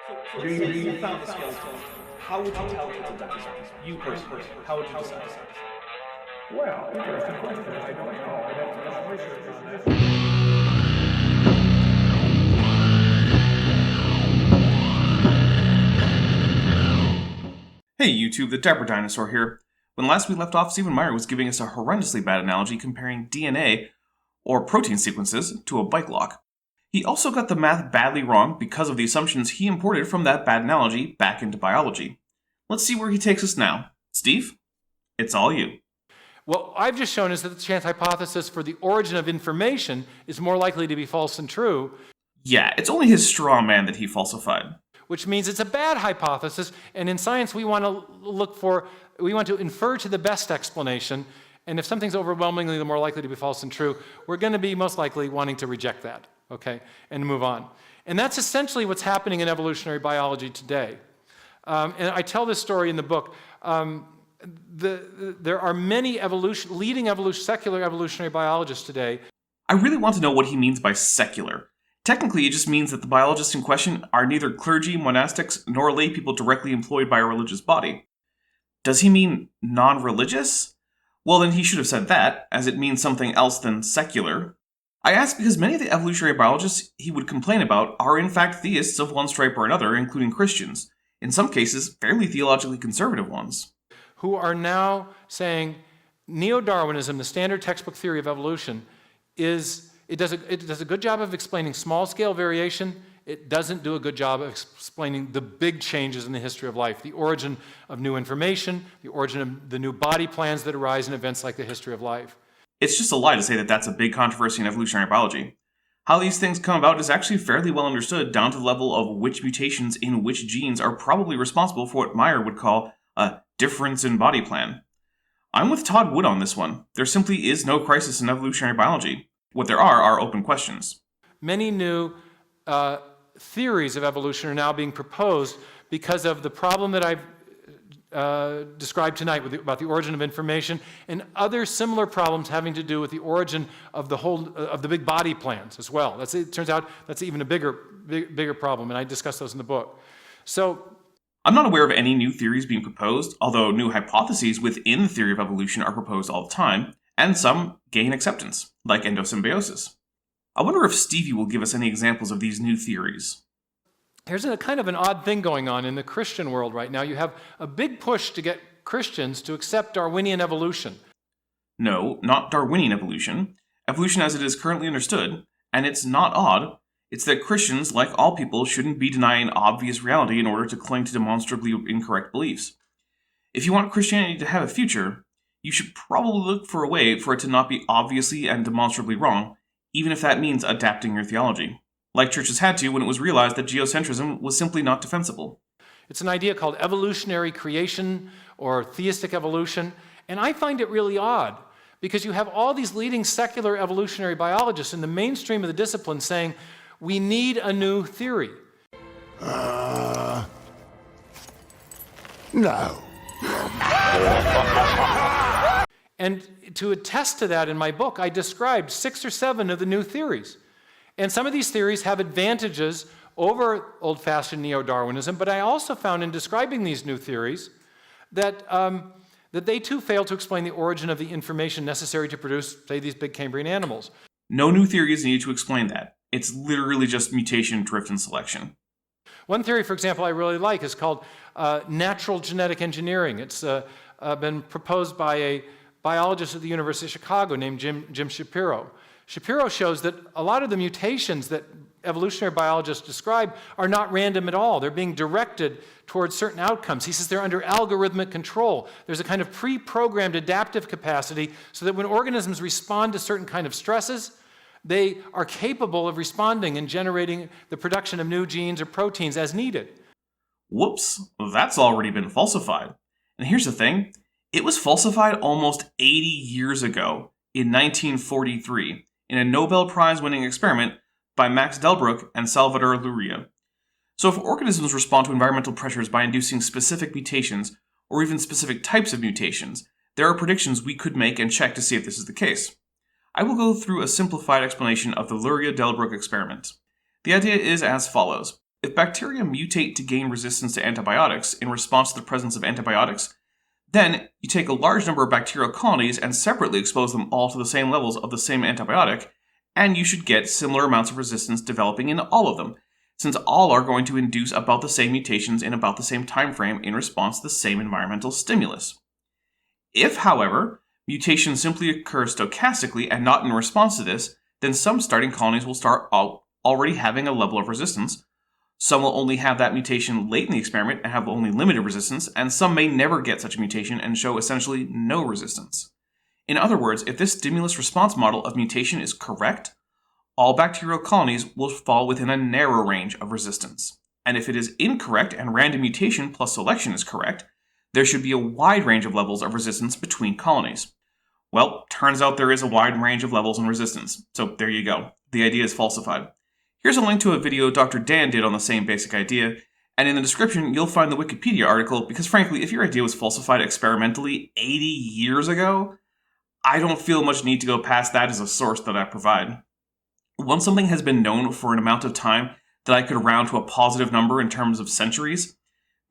You found the skeleton. How would you tell people that this is you personally? How would you decide? Well, interesting question. I don't know. I'd have to do some research on that. Hey YouTube, the Dapper Dinosaur here. When last we left off, Stephen Meyer was giving us a horrendously bad analogy comparing DNA, or protein sequences, to a bike lock. He also got the math badly wrong because of the assumptions he imported from that bad analogy back into biology. Let's see where he takes us now. Steve, it's all you. What I've just shown is that the chance hypothesis for the origin of information is more likely to be false than true. Yeah, it's only his straw man that he falsified. Which means it's a bad hypothesis, and in science we want to infer to the best explanation, and if something's overwhelmingly more likely to be false than true, we're going to be most likely wanting to reject that, okay, and move on. And that's essentially what's happening in evolutionary biology today. And I tell this story in the book. There are many secular evolutionary biologists today. I really want to know what he means by secular. Technically, it just means that the biologists in question are neither clergy, monastics, nor lay people directly employed by a religious body. Does he mean non-religious? Well, then he should have said that, as it means something else than secular. I ask because many of the evolutionary biologists he would complain about are in fact theists of one stripe or another, including Christians. In some cases, fairly theologically conservative ones. Who are now saying neo-Darwinism, the standard textbook theory of evolution, it does a good job of explaining small-scale variation. It doesn't do a good job of explaining the big changes in the history of life, the origin of new information, the origin of the new body plans that arise in events like the history of life. It's just a lie to say that that's a big controversy in evolutionary biology. How these things come about is actually fairly well understood down to the level of which mutations in which genes are probably responsible for what Meyer would call a difference in body plan. I'm with Todd Wood on this one. There simply is no crisis in evolutionary biology. What there are open questions. Many new theories of evolution are now being proposed because of the problem that I've described tonight about the origin of information and other similar problems having to do with the origin of the big body plans as well. It turns out that's even a bigger problem, and I discuss those in the book. So I'm not aware of any new theories being proposed, although new hypotheses within the theory of evolution are proposed all the time, and some gain acceptance, like endosymbiosis. I wonder if Stevie will give us any examples of these new theories. There's a kind of an odd thing going on in the Christian world right now. You have a big push to get Christians to accept Darwinian evolution. No, not Darwinian evolution. Evolution as it is currently understood, and it's not odd. It's that Christians, like all people, shouldn't be denying obvious reality in order to cling to demonstrably incorrect beliefs. If you want Christianity to have a future, you should probably look for a way for it to not be obviously and demonstrably wrong, even if that means adapting your theology. Like churches had to when it was realized that geocentrism was simply not defensible. It's an idea called evolutionary creation or theistic evolution, and I find it really odd because you have all these leading secular evolutionary biologists in the mainstream of the discipline saying, we need a new theory. No. And to attest to that in my book, I described 6 or 7 of the new theories. And some of these theories have advantages over old-fashioned neo-Darwinism, but I also found in describing these new theories that they too fail to explain the origin of the information necessary to produce, say, these big Cambrian animals. No new theory is needed to explain that. It's literally just mutation, drift, and selection. One theory, for example, I really like is called natural genetic engineering. It's been proposed by a biologist at the University of Chicago named Jim Shapiro. Shapiro shows that a lot of the mutations that evolutionary biologists describe are not random at all. They're being directed towards certain outcomes. He says they're under algorithmic control. There's a kind of pre-programmed adaptive capacity so that when organisms respond to certain kind of stresses, they are capable of responding and generating the production of new genes or proteins as needed. Whoops, that's already been falsified. And here's the thing, it was falsified almost 80 years ago, in 1943, in a Nobel Prize-winning experiment by Max Delbruck and Salvador Luria. So if organisms respond to environmental pressures by inducing specific mutations, or even specific types of mutations, there are predictions we could make and check to see if this is the case. I will go through a simplified explanation of the Luria-Delbruck experiment. The idea is as follows. if bacteria mutate to gain resistance to antibiotics in response to the presence of antibiotics, then you take a large number of bacterial colonies and separately expose them all to the same levels of the same antibiotic, and you should get similar amounts of resistance developing in all of them, since all are going to induce about the same mutations in about the same time frame in response to the same environmental stimulus. If, however, mutation simply occurs stochastically and not in response to this, then some starting colonies will start already having a level of resistance, some will only have that mutation late in the experiment and have only limited resistance, and some may never get such a mutation and show essentially no resistance. In other words, if this stimulus-response model of mutation is correct, all bacterial colonies will fall within a narrow range of resistance. And if it is incorrect and random mutation plus selection is correct, there should be a wide range of levels of resistance between colonies. Well, turns out there is a wide range of levels in resistance, so there you go. The idea is falsified. Here's a link to a video Dr. Dan did on the same basic idea, and in the description you'll find the Wikipedia article, because frankly, if your idea was falsified experimentally 80 years ago, I don't feel much need to go past that as a source that I provide. Once something has been known for an amount of time that I could round to a positive number in terms of centuries,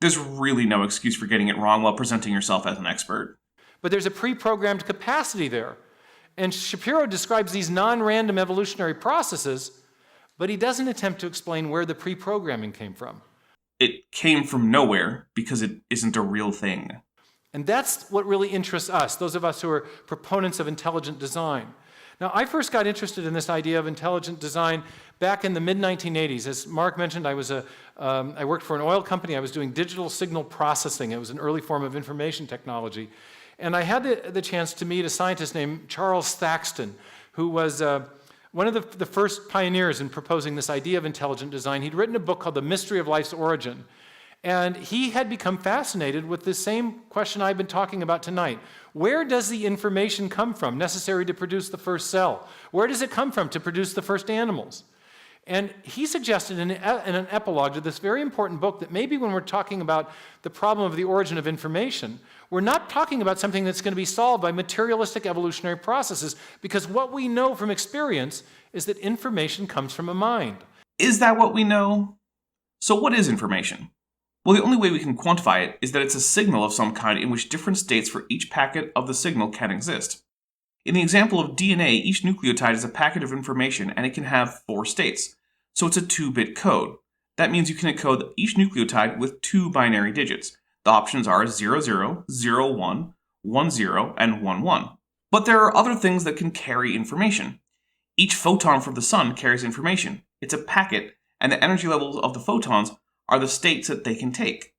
there's really no excuse for getting it wrong while presenting yourself as an expert. But there's a pre-programmed capacity there. And Shapiro describes these non-random evolutionary processes, but he doesn't attempt to explain where the pre-programming came from. It came from nowhere because it isn't a real thing. And that's what really interests us, those of us who are proponents of intelligent design. Now, I first got interested in this idea of intelligent design back in the mid-1980s. As Mark mentioned, I worked for an oil company. I was doing digital signal processing. It was an early form of information technology. And I had the chance to meet a scientist named Charles Thaxton, who was one of the first pioneers in proposing this idea of intelligent design. He'd written a book called The Mystery of Life's Origin. And he had become fascinated with the same question I've been talking about tonight. Where does the information come from necessary to produce the first cell? Where does it come from to produce the first animals? And he suggested in an epilogue to this very important book that maybe when we're talking about the problem of the origin of information, we're not talking about something that's going to be solved by materialistic evolutionary processes, because what we know from experience is that information comes from a mind. Is that what we know? So what is information? Well, the only way we can quantify it is that it's a signal of some kind in which different states for each packet of the signal can exist. In the example of DNA, each nucleotide is a packet of information and it can have 4 states. So it's a 2-bit code. That means you can encode each nucleotide with 2 binary digits. The options are 00, 01, 10, and 11. But there are other things that can carry information. Each photon from the sun carries information. It's a packet, and the energy levels of the photons are the states that they can take.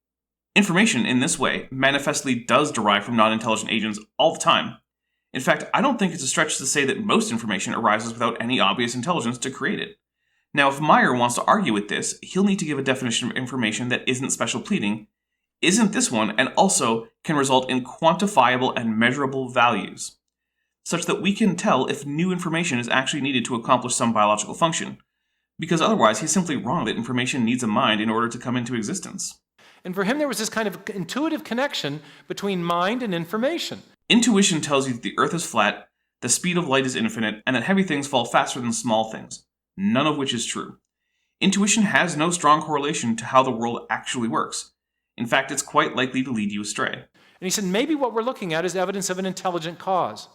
Information in this way manifestly does derive from non-intelligent agents all the time. In fact, I don't think it's a stretch to say that most information arises without any obvious intelligence to create it. Now, if Meyer wants to argue with this, he'll need to give a definition of information that isn't special pleading, isn't this one, and also can result in quantifiable and measurable values, such that we can tell if new information is actually needed to accomplish some biological function. Because otherwise, he's simply wrong that information needs a mind in order to come into existence. And for him, there was this kind of intuitive connection between mind and information. Intuition tells you that the Earth is flat, the speed of light is infinite, and that heavy things fall faster than small things, none of which is true. Intuition has no strong correlation to how the world actually works. In fact, it's quite likely to lead you astray. And he said, maybe what we're looking at is evidence of an intelligent cause.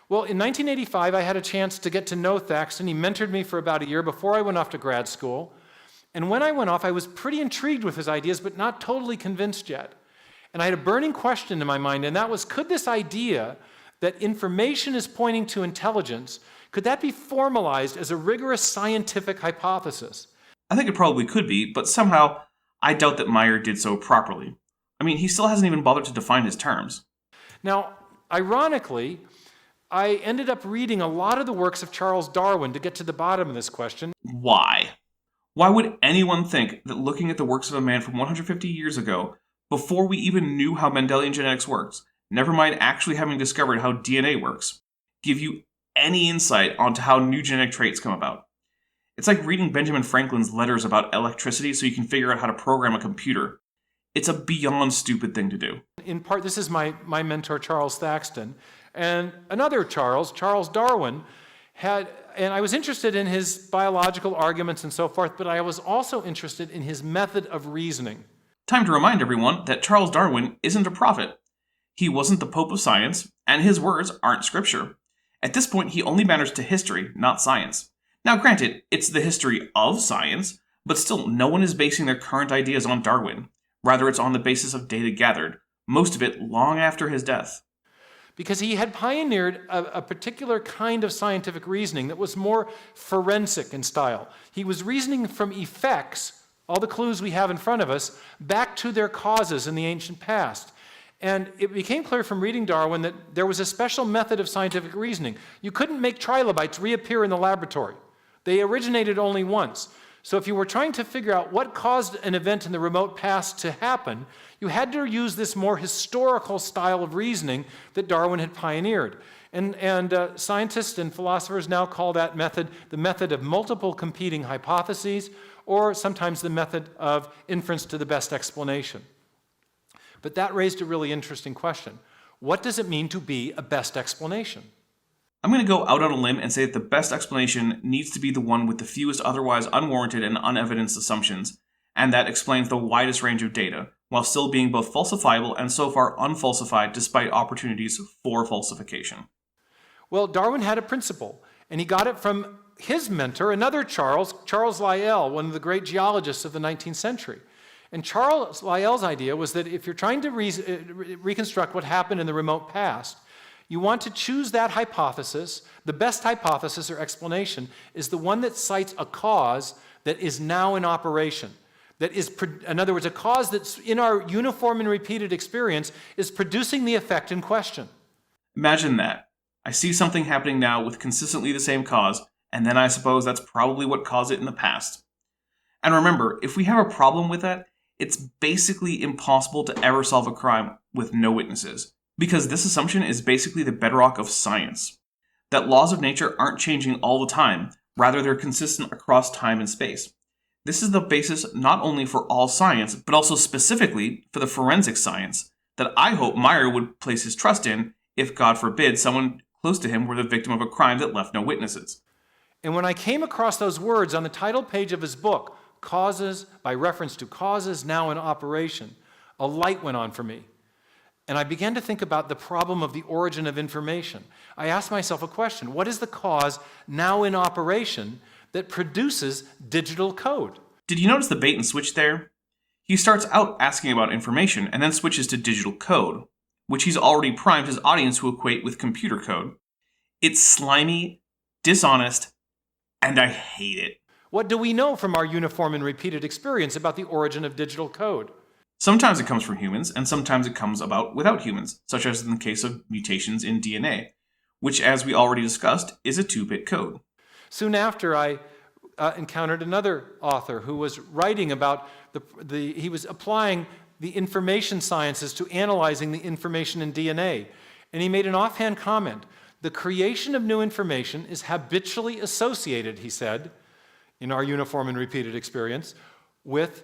Well, in 1985, I had a chance to get to know Thaxton. He mentored me for about a year before I went off to grad school. And when I went off, I was pretty intrigued with his ideas, but not totally convinced yet. And I had a burning question in my mind, and that was, could this idea that information is pointing to intelligence, could that be formalized as a rigorous scientific hypothesis? I think it probably could be, but somehow I doubt that Meyer did so properly. I mean, he still hasn't even bothered to define his terms. Now, ironically, I ended up reading a lot of the works of Charles Darwin to get to the bottom of this question. Why? Why would anyone think that looking at the works of a man from 150 years ago, before we even knew how Mendelian genetics works, never mind actually having discovered how DNA works, give you any insight onto how new genetic traits come about? It's like reading Benjamin Franklin's letters about electricity so you can figure out how to program a computer. It's a beyond stupid thing to do. In part, this is my mentor, Charles Thaxton. And another Charles Darwin, and I was interested in his biological arguments and so forth, but I was also interested in his method of reasoning. Time to remind everyone that Charles Darwin isn't a prophet. He wasn't the Pope of science, and his words aren't scripture. At this point, he only matters to history, not science. Now granted, it's the history of science, but still, no one is basing their current ideas on Darwin. Rather, it's on the basis of data gathered, most of it long after his death. Because he had pioneered a particular kind of scientific reasoning that was more forensic in style. He was reasoning from effects, all the clues we have in front of us, back to their causes in the ancient past. And it became clear from reading Darwin that there was a special method of scientific reasoning. You couldn't make trilobites reappear in the laboratory. They originated only once. So if you were trying to figure out what caused an event in the remote past to happen, you had to use this more historical style of reasoning that Darwin had pioneered. And scientists and philosophers now call that method the method of multiple competing hypotheses, or sometimes the method of inference to the best explanation. But that raised a really interesting question. What does it mean to be a best explanation? I'm going to go out on a limb and say that the best explanation needs to be the one with the fewest otherwise unwarranted and unevidenced assumptions, and that explains the widest range of data, while still being both falsifiable and so far unfalsified despite opportunities for falsification. Well, Darwin had a principle, and he got it from his mentor, another Charles Lyell, one of the great geologists of the 19th century. And Charles Lyell's idea was that if you're trying to reconstruct what happened in the remote past, you want to choose that hypothesis. The best hypothesis or explanation is the one that cites a cause that is now in operation. That is, in other words, a cause that's in our uniform and repeated experience is producing the effect in question. Imagine that. I see something happening now with consistently the same cause, and then I suppose that's probably what caused it in the past. And remember, if we have a problem with that, it's basically impossible to ever solve a crime with no witnesses, because this assumption is basically the bedrock of science. That laws of nature aren't changing all the time, rather they're consistent across time and space. This is the basis not only for all science, but also specifically for the forensic science, that I hope Meyer would place his trust in if, God forbid, someone close to him were the victim of a crime that left no witnesses. And when I came across those words on the title page of his book, Causes, by reference to causes now in operation, a light went on for me. And I began to think about the problem of the origin of information. I asked myself a question: what is the cause now in operation that produces digital code? Did you notice the bait and switch there? He starts out asking about information and then switches to digital code, which he's already primed his audience to equate with computer code. It's slimy, dishonest, and I hate it. What do we know from our uniform and repeated experience about the origin of digital code? Sometimes it comes from humans, and sometimes it comes about without humans, such as in the case of mutations in DNA, which, as we already discussed, is a 2-bit code. Soon after, I encountered another author who was writing about he was applying the information sciences to analyzing the information in DNA. And he made an offhand comment: the creation of new information is habitually associated, he said, in our uniform and repeated experience, with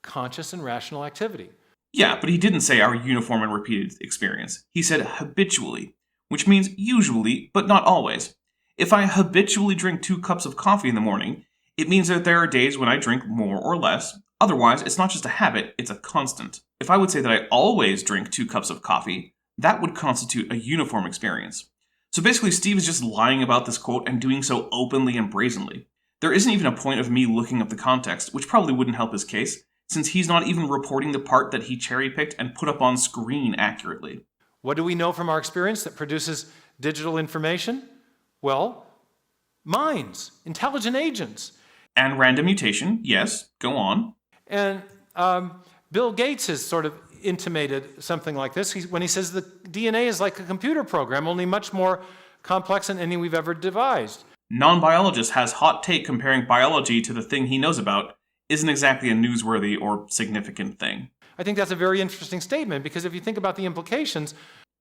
conscious and rational activity. Yeah, but he didn't say our uniform and repeated experience. He said habitually, which means usually, but not always. If I habitually drink 2 cups of coffee in the morning, it means that there are days when I drink more or less. Otherwise, it's not just a habit, it's a constant. If I would say that I always drink 2 cups of coffee, that would constitute a uniform experience. So basically, Steve is just lying about this quote and doing so openly and brazenly. There isn't even a point of me looking up the context, which probably wouldn't help his case, since he's not even reporting the part that he cherry-picked and put up on screen accurately. What do we know from our experience that produces digital information? Well, minds, intelligent agents. And random mutation, yes, go on. And Bill Gates has sort of intimated something like this when he says the DNA is like a computer program, only much more complex than any we've ever devised. Non-biologist has hot take comparing biology to the thing he knows about isn't exactly a newsworthy or significant thing. I think that's a very interesting statement, because if you think about the implications,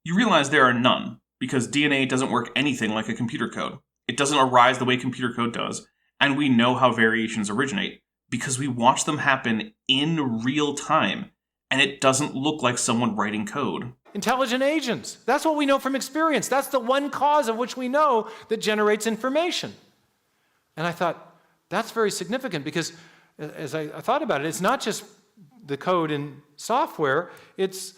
you realize there are none, because DNA doesn't work anything like a computer code. It doesn't arise the way computer code does, and we know how variations originate, because we watch them happen in real time, and it doesn't look like someone writing code. Intelligent agents. That's what we know from experience. That's the one cause of which we know that generates information. And I thought, that's very significant because as I thought about it, it's not just the code in software, it's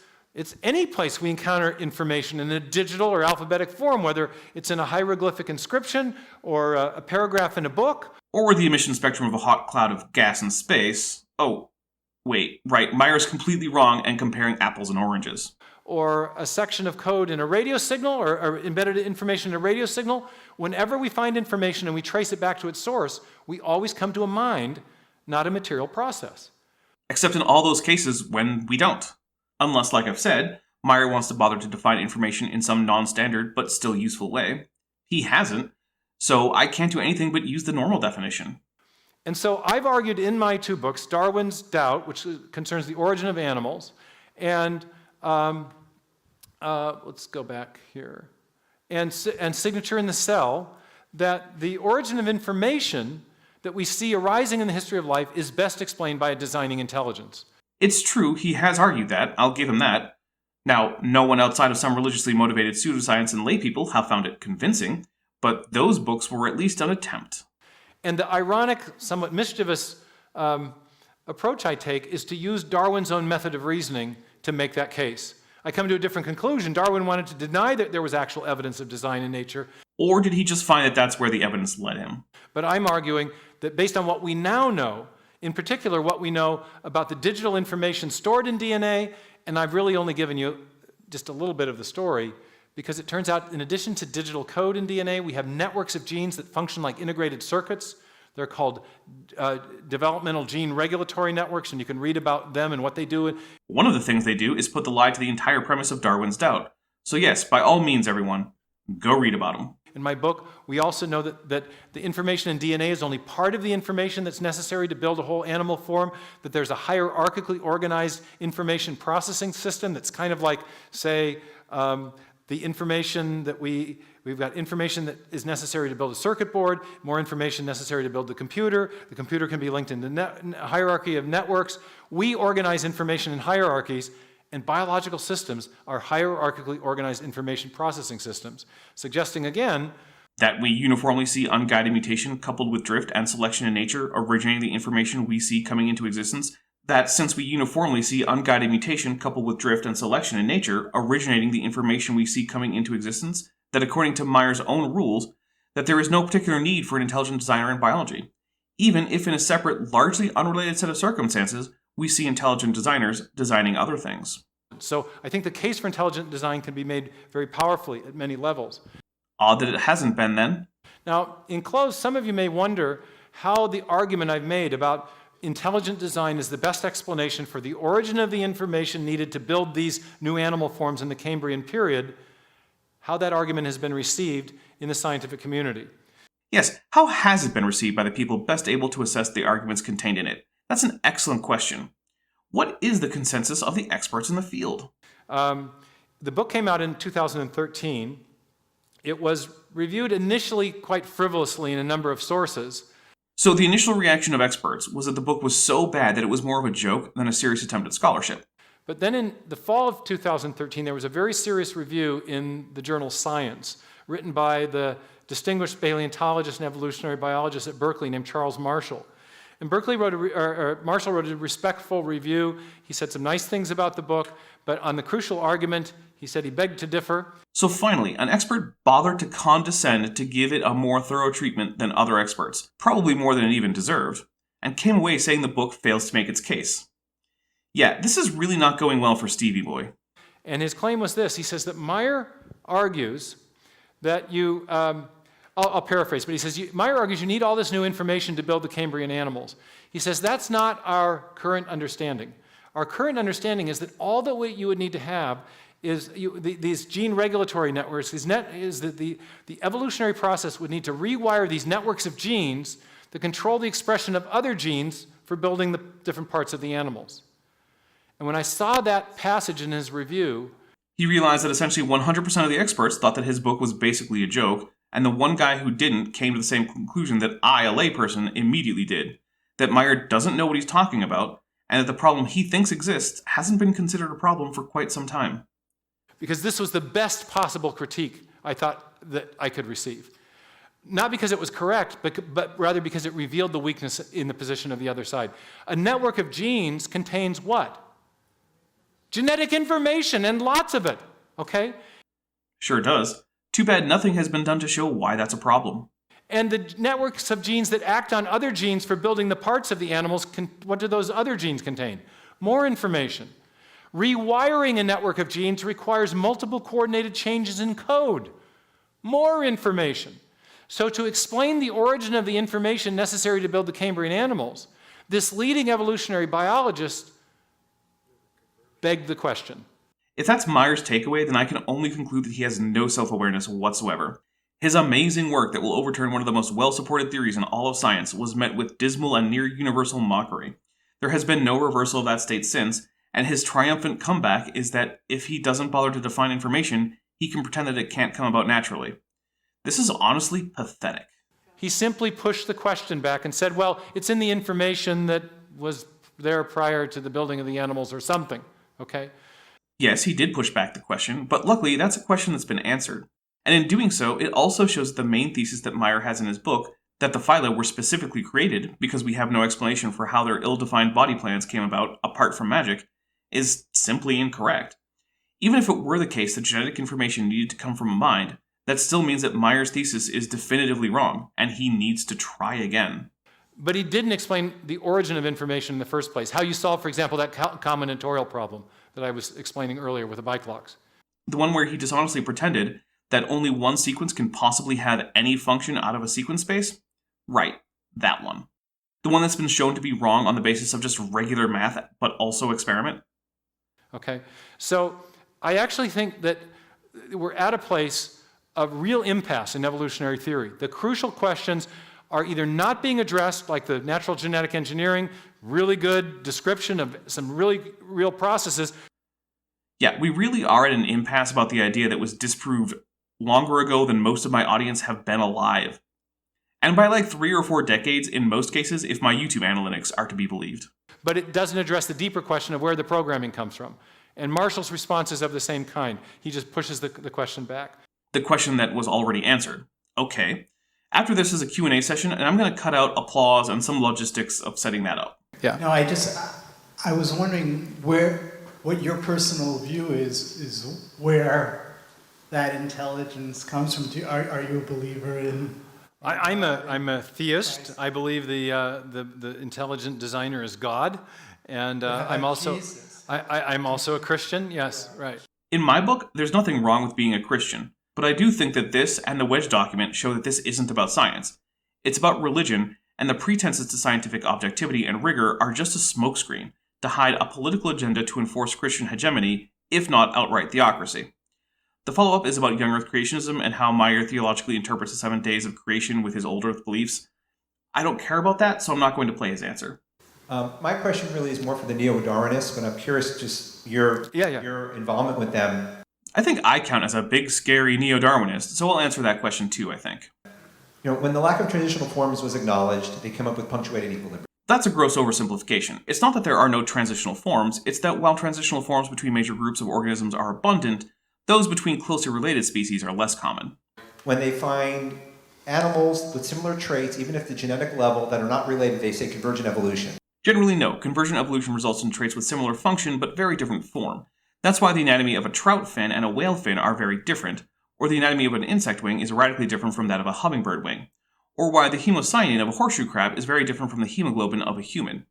any place we encounter information in a digital or alphabetic form, whether it's in a hieroglyphic inscription or a paragraph in a book. Or the emission spectrum of a hot cloud of gas in space. Oh, wait, right, Meyer's completely wrong and comparing apples and oranges. Or a section of code in a radio signal or embedded information in a radio signal. Whenever we find information and we trace it back to its source, we always come to a mind, not a material process. Except in all those cases when we don't. Unless, like I've said, Meyer wants to bother to define information in some non-standard but still useful way. He hasn't, so I can't do anything but use the normal definition. And so I've argued in my two books, Darwin's Doubt, which concerns the origin of animals, and let's go back here, and Signature in the Cell, that the origin of information that we see arising in the history of life is best explained by a designing intelligence. It's true, he has argued that, I'll give him that. Now, no one outside of some religiously motivated pseudoscience and laypeople have found it convincing, but those books were at least an attempt. And the ironic, somewhat mischievous approach I take is to use Darwin's own method of reasoning to make that case. I come to a different conclusion. Darwin wanted to deny that there was actual evidence of design in nature. Or did he just find that that's where the evidence led him? But I'm arguing that based on what we now know, in particular what we know about the digital information stored in DNA, and I've really only given you just a little bit of the story, because it turns out in addition to digital code in DNA, we have networks of genes that function like integrated circuits. They're called developmental gene regulatory networks, and you can read about them and what they do. One of the things they do is put the lie to the entire premise of Darwin's doubt. So yes, by all means, everyone, go read about them. In my book, we also know that the information in DNA is only part of the information that's necessary to build a whole animal form, that there's a hierarchically organized information processing system that's kind of like, say, the information that we've got information that is necessary to build a circuit board, more information necessary to build the computer. The computer can be linked into hierarchy of networks. We organize information in hierarchies, and biological systems are hierarchically organized information processing systems, suggesting again that we uniformly see unguided mutation coupled with drift and selection in nature originating the information we see coming into existence. That since we uniformly see unguided mutation coupled with drift and selection in nature originating the information we see coming into existence, that according to Meyer's own rules, that there is no particular need for an intelligent designer in biology, even if in a separate, largely unrelated set of circumstances, we see intelligent designers designing other things. So I think the case for intelligent design can be made very powerfully at many levels. Odd that it hasn't been then. Now, in close, some of you may wonder how the argument I've made about intelligent design is the best explanation for the origin of the information needed to build these new animal forms in the Cambrian period, how that argument has been received in the scientific community. Yes, how has it been received by the people best able to assess the arguments contained in it? That's an excellent question. What is the consensus of the experts in the field? The book came out in 2013. It was reviewed initially quite frivolously in a number of sources. So the initial reaction of experts was that the book was so bad that it was more of a joke than a serious attempt at scholarship. But then in the fall of 2013, there was a very serious review in the journal Science, written by the distinguished paleontologist and evolutionary biologist at Berkeley named Charles Marshall. And Marshall wrote a respectful review. He said some nice things about the book, but on the crucial argument, he said he begged to differ. So finally, an expert bothered to condescend to give it a more thorough treatment than other experts, probably more than it even deserved, and came away saying the book fails to make its case. Yeah, this is really not going well for Stevie Boy. And his claim was this. He says that Meyer argues that you... I'll paraphrase, but he says, Meyer argues you need all this new information to build the Cambrian animals. He says that's not our current understanding. Our current understanding is that all that you would need to have is these gene regulatory networks. The evolutionary process would need to rewire these networks of genes to control the expression of other genes for building the different parts of the animals. And when I saw that passage in his review, he realized that essentially 100% of the experts thought that his book was basically a joke, and the one guy who didn't came to the same conclusion that I, a layperson, immediately did. That Meyer doesn't know what he's talking about, and that the problem he thinks exists hasn't been considered a problem for quite some time. because this was the best possible critique I thought that I could receive. Not because it was correct, but rather because it revealed the weakness in the position of the other side. A network of genes contains what? Genetic information, and lots of it, okay? Sure does. Too bad nothing has been done to show why that's a problem. And the networks of genes that act on other genes for building the parts of the animals, what do those other genes contain? More information. Rewiring a network of genes requires multiple coordinated changes in code. More information. So to explain the origin of the information necessary to build the Cambrian animals, this leading evolutionary biologist begged the question. If that's Meyer's takeaway, then I can only conclude that he has no self-awareness whatsoever. His amazing work that will overturn one of the most well-supported theories in all of science was met with dismal and near-universal mockery. There has been no reversal of that state since, and his triumphant comeback is that if he doesn't bother to define information, he can pretend that it can't come about naturally. This is honestly pathetic. He simply pushed the question back and said, well, it's in the information that was there prior to the building of the animals or something, okay? Yes, he did push back the question, but luckily that's a question that's been answered. And in doing so, it also shows the main thesis that Meyer has in his book, that the phyla were specifically created because we have no explanation for how their ill-defined body plans came about apart from magic, is simply incorrect. Even if it were the case that genetic information needed to come from a mind, that still means that Meyer's thesis is definitively wrong, and he needs to try again. But he didn't explain the origin of information in the first place. How you solve, for example, that combinatorial problem that I was explaining earlier with the bike locks. The one where he dishonestly pretended that only one sequence can possibly have any function out of a sequence space? Right, that one. The one that's been shown to be wrong on the basis of just regular math, but also experiment? Okay, so I actually think that we're at a place of real impasse in evolutionary theory. The crucial questions are either not being addressed, like the natural genetic engineering, really good description of some really real processes. Yeah, we really are at an impasse about the idea that was disproved longer ago than most of my audience have been alive. And by like 3 or 4 decades in most cases, if my YouTube analytics are to be believed. But it doesn't address the deeper question of where the programming comes from. And Marshall's response is of the same kind. He just pushes the question back. The question that was already answered. Okay. After this is a Q&A session, and I'm going to cut out applause and some logistics of setting that up. Yeah. No, I was wondering what your personal view is where that intelligence comes from. Are you a believer in? I'm a theist. I believe the intelligent designer is God, and I'm also a Christian. Yes, right. In my book, there's nothing wrong with being a Christian, but I do think that this and the Wedge document show that this isn't about science. It's about religion, and the pretenses to scientific objectivity and rigor are just a smokescreen to hide a political agenda to enforce Christian hegemony, if not outright theocracy. The follow-up is about young Earth creationism and how Meyer theologically interprets the 7 days of creation with his old Earth beliefs. I don't care about that, so I'm not going to play his answer. My question really is more for the neo-Darwinists, but I'm curious just your involvement with them. I think I count as a big, scary neo-Darwinist, so I'll answer that question too, I think. When the lack of transitional forms was acknowledged, they came up with punctuated equilibrium. That's a gross oversimplification. It's not that there are no transitional forms, it's that while transitional forms between major groups of organisms are abundant, those between closely related species are less common. When they find animals with similar traits, even at the genetic level, that are not related, they say convergent evolution. Generally, no. Convergent evolution results in traits with similar function but very different form. That's why the anatomy of a trout fin and a whale fin are very different, or the anatomy of an insect wing is radically different from that of a hummingbird wing, or why the hemocyanin of a horseshoe crab is very different from the hemoglobin of a human.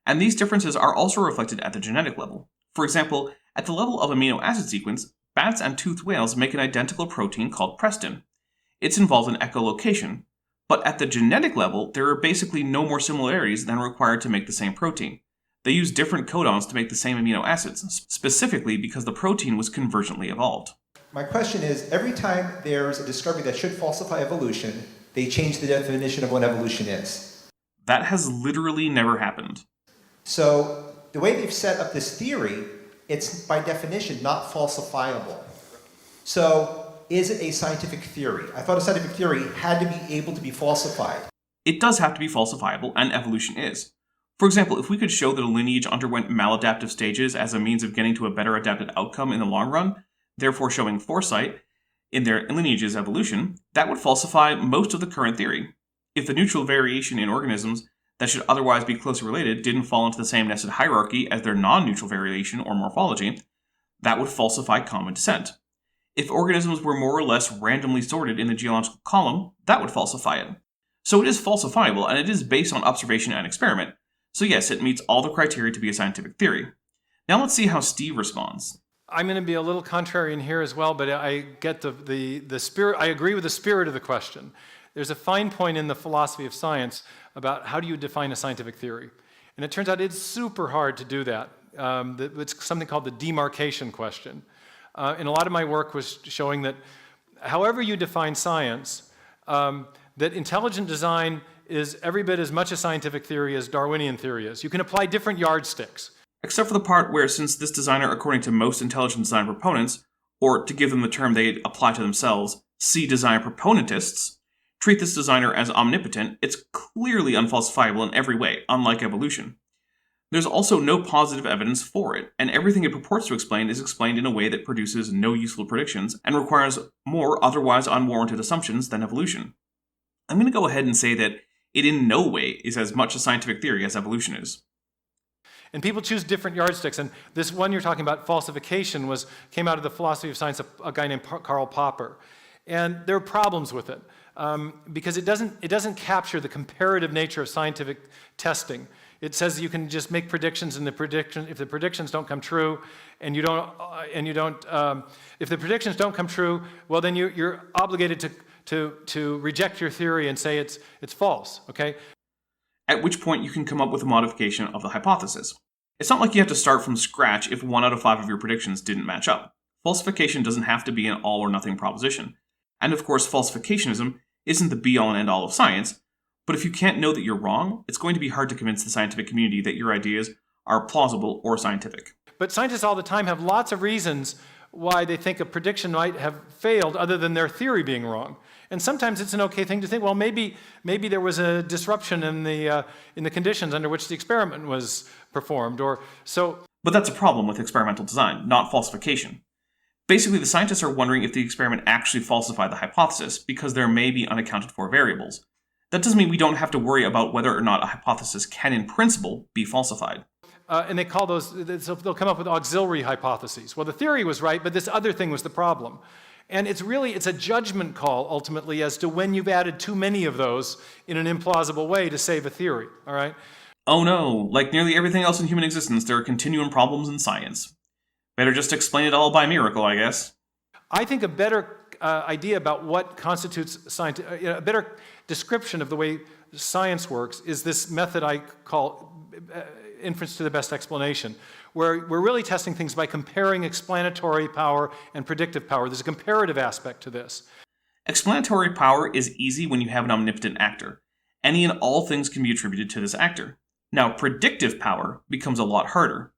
And these differences are also reflected at the genetic level. For example, at the level of amino acid sequence, bats and toothed whales make an identical protein called prestin. It's involved in echolocation, but at the genetic level, there are basically no more similarities than required to make the same protein. They use different codons to make the same amino acids, specifically because the protein was convergently evolved. My question is, every time there's a discovery that should falsify evolution, they change the definition of what evolution is. That has literally never happened. So the way they've set up this theory, it's by definition not falsifiable. So is it a scientific theory? I thought a scientific theory had to be able to be falsified. It does have to be falsifiable, and evolution is. For example, if we could show that a lineage underwent maladaptive stages as a means of getting to a better adapted outcome in the long run, therefore showing foresight in their lineage's evolution, that would falsify most of the current theory. If the neutral variation in organisms that should otherwise be closely related didn't fall into the same nested hierarchy as their non-neutral variation or morphology, that would falsify common descent. If organisms were more or less randomly sorted in the geological column, that would falsify it. So it is falsifiable, and it is based on observation and experiment. So yes, it meets all the criteria to be a scientific theory. Now let's see how Steve responds. I'm going to be a little contrarian here as well, but I get the spirit. I agree with the spirit of the question. There's a fine point in the philosophy of science about how do you define a scientific theory. And it turns out it's super hard to do that. It's something called the demarcation question. And a lot of my work was showing that however you define science, that intelligent design is every bit as much a scientific theory as Darwinian theory is. You can apply different yardsticks. Except for the part where, since this designer, according to most intelligent design proponents, or to give them the term they apply to themselves, see design proponentists, treat this designer as omnipotent, it's clearly unfalsifiable in every way, unlike evolution. There's also no positive evidence for it, and everything it purports to explain is explained in a way that produces no useful predictions and requires more otherwise unwarranted assumptions than evolution. I'm going to go ahead and say that it in no way is as much a scientific theory as evolution is. And people choose different yardsticks. And this one you're talking about, falsification, came out of the philosophy of science of a guy named Karl Popper. And there are problems with it because it doesn't capture the comparative nature of scientific testing. It says you can just make predictions, and if the predictions don't come true, if the predictions don't come true, well then you're obligated to reject your theory and say it's false. Okay. At which point you can come up with a modification of the hypothesis. It's not like you have to start from scratch if 1 out of 5 of your predictions didn't match up. Falsification doesn't have to be an all or nothing proposition. And of course, falsificationism isn't the be-all and end-all of science, but if you can't know that you're wrong, it's going to be hard to convince the scientific community that your ideas are plausible or scientific. But scientists all the time have lots of reasons why they think a prediction might have failed other than their theory being wrong. And sometimes it's an okay thing to think, well, maybe there was a disruption in the conditions under which the experiment was performed, or so. But that's a problem with experimental design, not falsification. Basically, the scientists are wondering if the experiment actually falsified the hypothesis because there may be unaccounted for variables. That doesn't mean we don't have to worry about whether or not a hypothesis can, in principle, be falsified. And they call those, so they'll come up with auxiliary hypotheses. Well, the theory was right, but this other thing was the problem. And it's a judgment call, ultimately, as to when you've added too many of those in an implausible way to save a theory, all right? Oh no, like nearly everything else in human existence, there are continuum problems in science. Better just explain it all by miracle, I guess. I think a better idea about what constitutes science, a better description of the way science works is this method I call inference to the best explanation, where we're really testing things by comparing explanatory power and predictive power. There's a comparative aspect to this. Explanatory power is easy when you have an omnipotent actor. Any and all things can be attributed to this actor. Now, predictive power becomes a lot harder.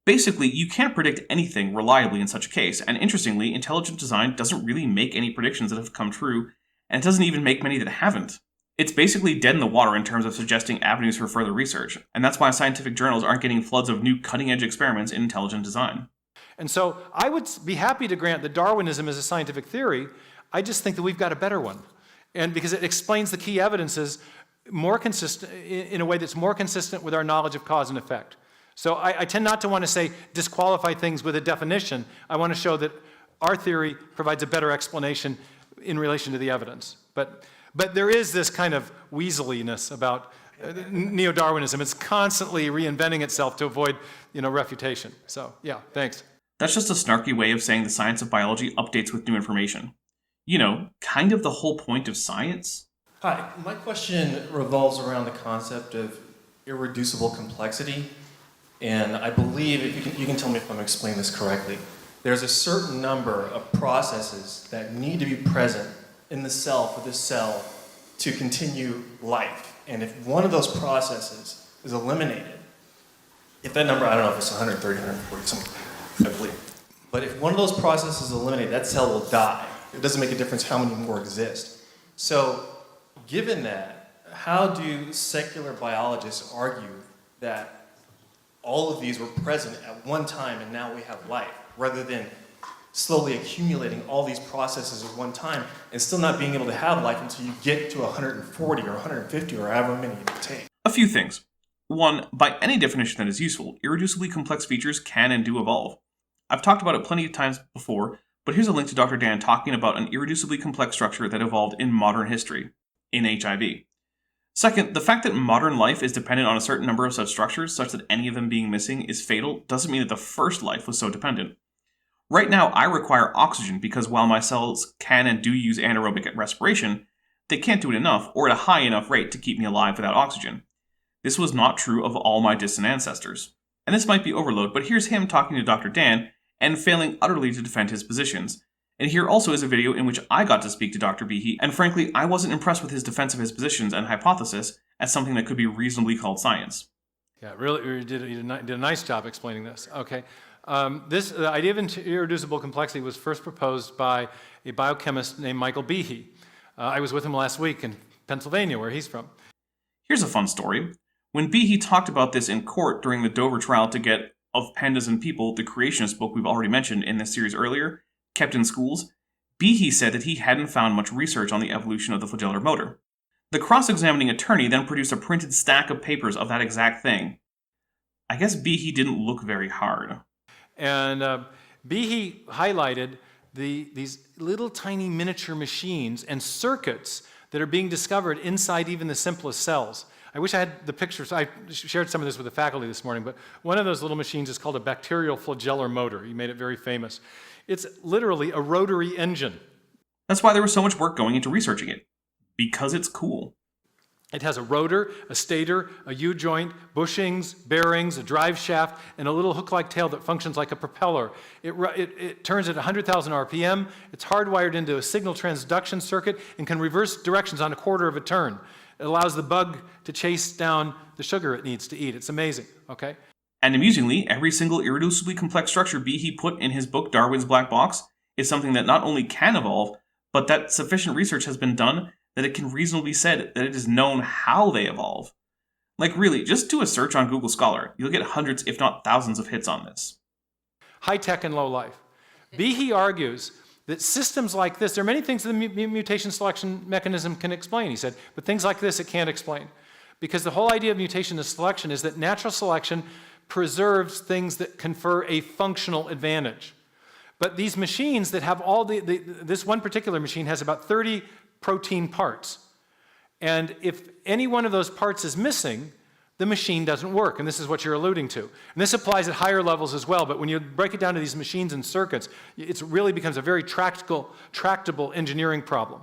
Basically, you can't predict anything reliably in such a case, and interestingly, intelligent design doesn't really make any predictions that have come true, and it doesn't even make many that haven't. It's basically dead in the water in terms of suggesting avenues for further research, and that's why scientific journals aren't getting floods of new cutting-edge experiments in intelligent design. And so I would be happy to grant that Darwinism is a scientific theory. I just think that we've got a better one, and because it explains the key evidences more consistent in a way that's more consistent with our knowledge of cause and effect. So I tend not to want to say disqualify things with a definition. I want to show that our theory provides a better explanation in relation to the evidence. But there is this kind of weaseliness about neo-Darwinism. It's constantly reinventing itself to avoid, refutation. So yeah, thanks. That's just a snarky way of saying the science of biology updates with new information. Kind of the whole point of science. Hi, my question revolves around the concept of irreducible complexity. And I believe, if you can tell me if I'm explaining this correctly, there's a certain number of processes that need to be present in the cell for the cell to continue life. And if one of those processes is eliminated, if that number, I don't know if it's 130, 140, something, I believe. But if one of those processes is eliminated, that cell will die. It doesn't make a difference how many more exist. So, given that, how do secular biologists argue that all of these were present at one time and now we have life, rather than slowly accumulating all these processes at one time and still not being able to have life until you get to 140 or 150 or however many it take. A few things. One, by any definition that is useful, irreducibly complex features can and do evolve. I've talked about it plenty of times before, but here's a link to Dr. Dan talking about an irreducibly complex structure that evolved in modern history, in HIV. Second, the fact that modern life is dependent on a certain number of such structures, such that any of them being missing is fatal, doesn't mean that the first life was so dependent. Right now, I require oxygen because while my cells can and do use anaerobic respiration, they can't do it enough or at a high enough rate to keep me alive without oxygen. This was not true of all my distant ancestors. And this might be overload, but here's him talking to Dr. Dan and failing utterly to defend his positions. And here also is a video in which I got to speak to Dr. Behe, and frankly, I wasn't impressed with his defense of his positions and hypothesis as something that could be reasonably called science. Yeah, really, you did a nice job explaining this. Okay, the idea of irreducible complexity was first proposed by a biochemist named Michael Behe. I was with him last week in Pennsylvania, where he's from. Here's a fun story. When Behe talked about this in court during the Dover trial to get Of Pandas and People, the creationist book we've already mentioned in this series earlier, kept in schools, Behe said that he hadn't found much research on the evolution of the flagellar motor. The cross-examining attorney then produced a printed stack of papers of that exact thing. I guess Behe didn't look very hard. And Behe highlighted these little tiny miniature machines and circuits that are being discovered inside even the simplest cells. I wish I had the pictures. I shared some of this with the faculty this morning, but one of those little machines is called a bacterial flagellar motor. He made it very famous. It's literally a rotary engine. That's why there was so much work going into researching it. Because it's cool. It has a rotor, a stator, a U-joint, bushings, bearings, a drive shaft, and a little hook-like tail that functions like a propeller. It turns at 100,000 RPM. It's hardwired into a signal transduction circuit and can reverse directions on a quarter of a turn. It allows the bug to chase down the sugar it needs to eat. It's amazing, okay? And amusingly, every single irreducibly complex structure Behe put in his book Darwin's Black Box is something that not only can evolve, but that sufficient research has been done that it can reasonably be said that it is known how they evolve. Like really, just do a search on Google Scholar. You'll get hundreds, if not thousands of hits on this. High tech and low life. Behe argues that systems like this, there are many things the mutation selection mechanism can explain, he said, but things like this it can't explain. Because the whole idea of mutation and selection is that natural selection preserves things that confer a functional advantage. But these machines that have all this one particular machine has about 30 protein parts. And if any one of those parts is missing, the machine doesn't work, and this is what you're alluding to. And this applies at higher levels as well, but when you break it down to these machines and circuits, it really becomes a very tractable engineering problem.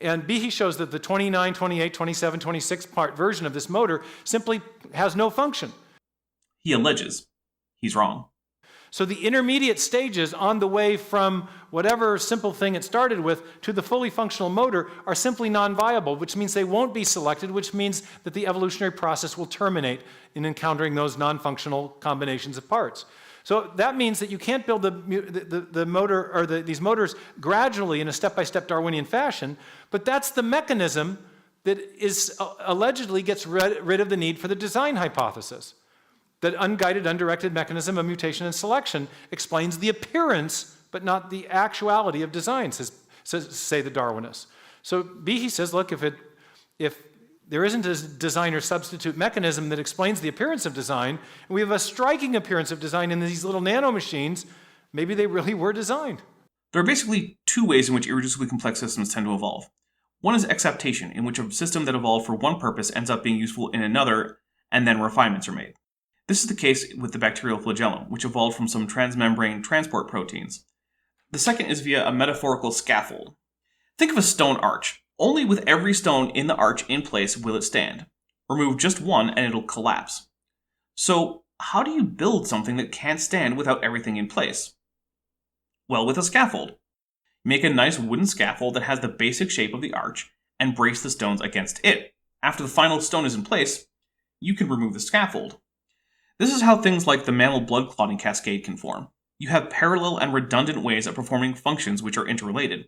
And Behe shows that the 29, 28, 27, 26 part version of this motor simply has no function. He alleges. He's wrong. So the intermediate stages on the way from whatever simple thing it started with to the fully functional motor are simply non-viable, which means they won't be selected, which means that the evolutionary process will terminate in encountering those non-functional combinations of parts. So that means that you can't build the motor or these motors gradually in a step-by-step Darwinian fashion, but that's the mechanism that is allegedly gets rid of the need for the design hypothesis. That unguided, undirected mechanism of mutation and selection explains the appearance, but not the actuality of design, say the Darwinists. So Behe says, look, if there isn't a designer substitute mechanism that explains the appearance of design, and we have a striking appearance of design in these little nanomachines, maybe they really were designed. There are basically two ways in which irreducibly complex systems tend to evolve. One is acceptation, in which a system that evolved for one purpose ends up being useful in another, and then refinements are made. This is the case with the bacterial flagellum, which evolved from some transmembrane transport proteins. The second is via a metaphorical scaffold. Think of a stone arch. Only with every stone in the arch in place will it stand. Remove just one and it'll collapse. So, how do you build something that can't stand without everything in place? Well, with a scaffold. Make a nice wooden scaffold that has the basic shape of the arch and brace the stones against it. After the final stone is in place, you can remove the scaffold. This is how things like the mammal blood clotting cascade can form. You have parallel and redundant ways of performing functions which are interrelated.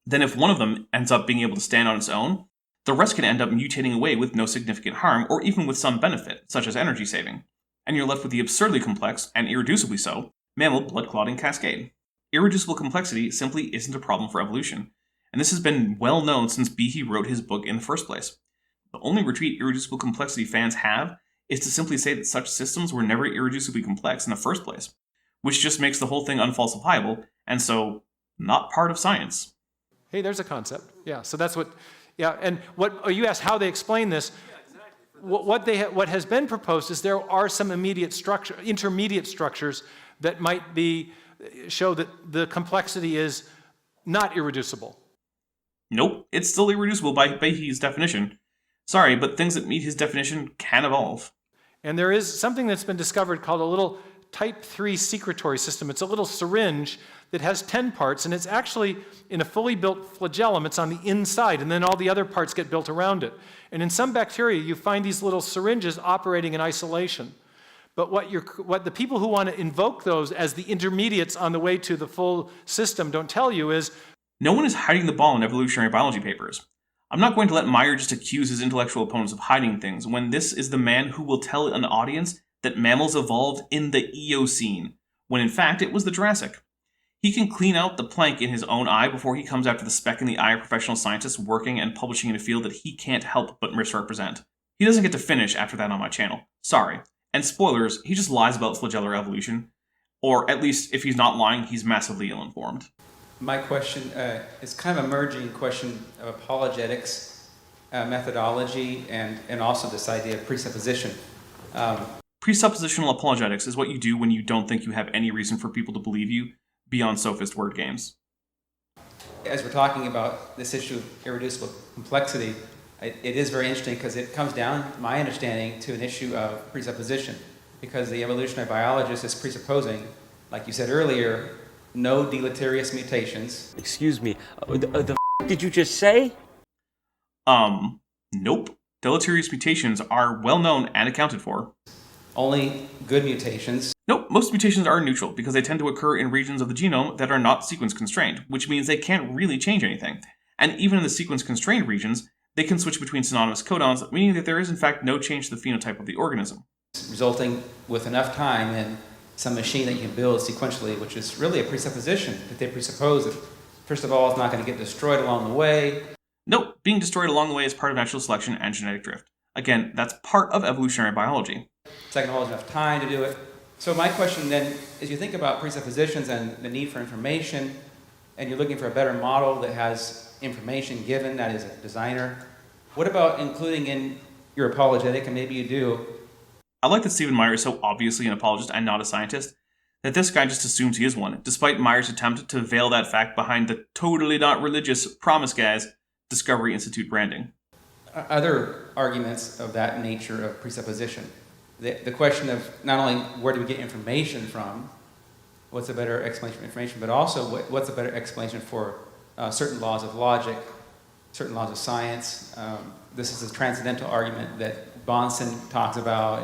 Then if one of them ends up being able to stand on its own, the rest can end up mutating away with no significant harm or even with some benefit, such as energy saving. And you're left with the absurdly complex, and irreducibly so, mammal blood clotting cascade. Irreducible complexity simply isn't a problem for evolution, and this has been well known since Behe wrote his book in the first place. The only retreat irreducible complexity fans have is to simply say that such systems were never irreducibly complex in the first place, which just makes the whole thing unfalsifiable, and so not part of science. Hey, there's a concept. Yeah, so that's what, yeah, and what you asked how they explain this. What has been proposed is there are some intermediate structures that might show that the complexity is not irreducible. Nope, it's still irreducible by Behe's definition. Sorry, but things that meet his definition can evolve. And there is something that's been discovered called a little type 3 secretory system. It's a little syringe that has 10 parts, and it's actually in a fully built flagellum. It's on the inside, and then all the other parts get built around it. And in some bacteria, you find these little syringes operating in isolation. But what the people who want to invoke those as the intermediates on the way to the full system don't tell you is... No one is hiding the ball in evolutionary biology papers. I'm not going to let Meyer just accuse his intellectual opponents of hiding things when this is the man who will tell an audience that mammals evolved in the Eocene, when in fact it was the Jurassic. He can clean out the plank in his own eye before he comes after the speck in the eye of professional scientists working and publishing in a field that he can't help but misrepresent. He doesn't get to finish after that on my channel. Sorry. And spoilers, he just lies about flagellar evolution. Or at least, if he's not lying, he's massively ill-informed. My question is kind of a merging question of apologetics, methodology, and also this idea of presupposition. Presuppositional apologetics is what you do when you don't think you have any reason for people to believe you beyond sophist word games. As we're talking about this issue of irreducible complexity, it is very interesting because it comes down, my understanding, to an issue of presupposition. Because the evolutionary biologist is presupposing, like you said earlier, no deleterious mutations. Excuse me, the did you just say? Nope. Deleterious mutations are well known and accounted for. Only good mutations. Nope, most mutations are neutral because they tend to occur in regions of the genome that are not sequence constrained, which means they can't really change anything. And even in the sequence constrained regions, they can switch between synonymous codons, meaning that there is in fact no change to the phenotype of the organism. Resulting with enough time in some machine that you can build sequentially, which is really a presupposition that they presuppose that, first of all, it's not going to get destroyed along the way. Nope, being destroyed along the way is part of natural selection and genetic drift. Again, that's part of evolutionary biology. Second of all, there's enough time to do it. So my question then, as you think about presuppositions and the need for information, and you're looking for a better model that has information given, that is a designer, what about including in your apologetic, and maybe you do? I like that Stephen Meyer is so obviously an apologist and not a scientist, that this guy just assumes he is one, despite Meyer's attempt to veil that fact behind the totally not religious Promise Guys Discovery Institute branding. Other arguments of that nature of presupposition. The question of not only where do we get information from, what's a better explanation for information, but also what's a better explanation for certain laws of logic, certain laws of science. This is a transcendental argument that Bonson talks about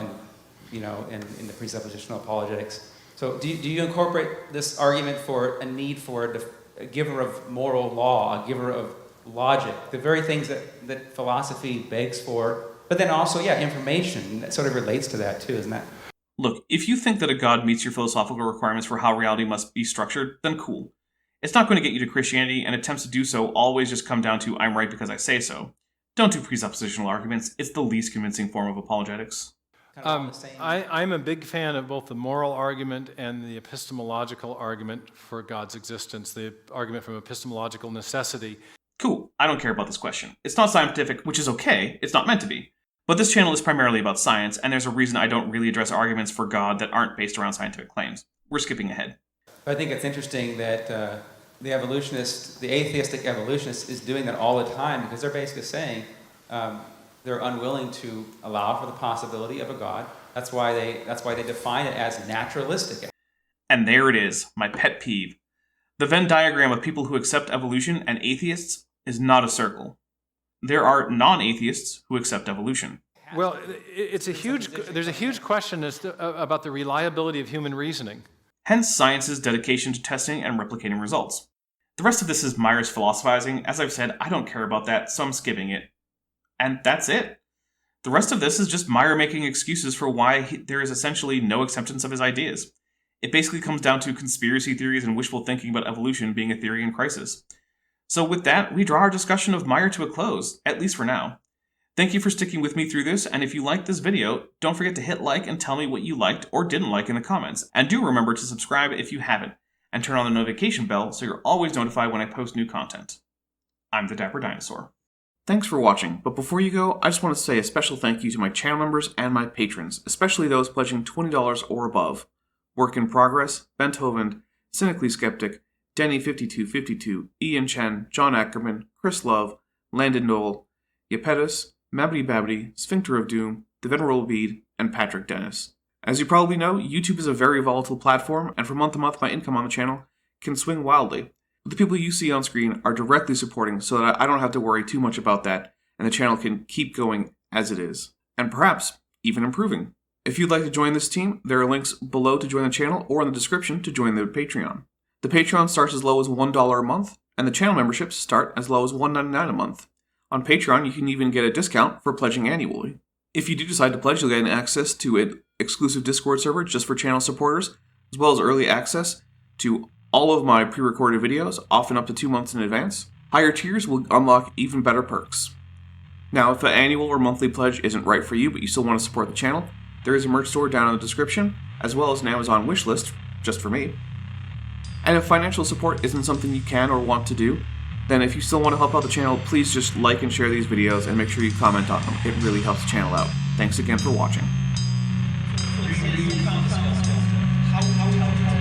in the presuppositional apologetics. So do you incorporate this argument for a need for a giver of moral law, a giver of logic, the very things that philosophy begs for, but then also, information that sort of relates to that too, isn't that? Look, if you think that a god meets your philosophical requirements for how reality must be structured, then cool. It's not going to get you to Christianity, and attempts to do so always just come down to I'm right because I say so. Don't do presuppositional arguments. It's the least convincing form of apologetics. I'm a big fan of both the moral argument and the epistemological argument for God's existence, the argument from epistemological necessity. Cool, I don't care about this question. It's not scientific, which is okay, it's not meant to be. But this channel is primarily about science, and there's a reason I don't really address arguments for God that aren't based around scientific claims. We're skipping ahead. I think it's interesting that the evolutionist, the atheistic evolutionist, is doing that all the time because they're basically saying they're unwilling to allow for the possibility of a God. That's why they define it as naturalistic. And there it is, my pet peeve. The Venn diagram of people who accept evolution and atheists is not a circle. There are non-atheists who accept evolution. Well, there's a huge question about the reliability of human reasoning. Hence science's dedication to testing and replicating results. The rest of this is Meyer's philosophizing. As I've said, I don't care about that, so I'm skipping it. And that's it. The rest of this is just Meyer making excuses for why there is essentially no acceptance of his ideas. It basically comes down to conspiracy theories and wishful thinking about evolution being a theory in crisis. So with that, we draw our discussion of Meyer to a close, at least for now. Thank you for sticking with me through this, and if you liked this video, don't forget to hit like and tell me what you liked or didn't like in the comments. And do remember to subscribe if you haven't, and turn on the notification bell so you're always notified when I post new content. I'm the Dapper Dinosaur. Thanks for watching, but before you go, I just want to say a special thank you to my channel members and my patrons, especially those pledging $20 or above. Work in Progress, Benthoven, Cynically Skeptic, Denny5252, Ian Chen, John Ackerman, Chris Love, Landon Noel, Yapetus, Mabbity Babbity, Sphincter of Doom, The Venerable Bede, and Patrick Dennis. As you probably know, YouTube is a very volatile platform, and from month to month my income on the channel can swing wildly. But the people you see on screen are directly supporting so that I don't have to worry too much about that, and the channel can keep going as it is, and perhaps even improving. If you'd like to join this team, there are links below to join the channel or in the description to join the Patreon. The Patreon starts as low as $1 a month, and the channel memberships start as low as $1.99 a month. On Patreon, you can even get a discount for pledging annually. If you do decide to pledge, you'll get access to an exclusive Discord server just for channel supporters, as well as early access to all of my pre-recorded videos, often up to 2 months in advance. Higher tiers will unlock even better perks. Now, if an annual or monthly pledge isn't right for you, but you still want to support the channel, there is a merch store down in the description, as well as an Amazon wishlist, just for me. And if financial support isn't something you can or want to do, then if you still want to help out the channel, please just like and share these videos and make sure you comment on them. It really helps the channel out. Thanks again for watching. How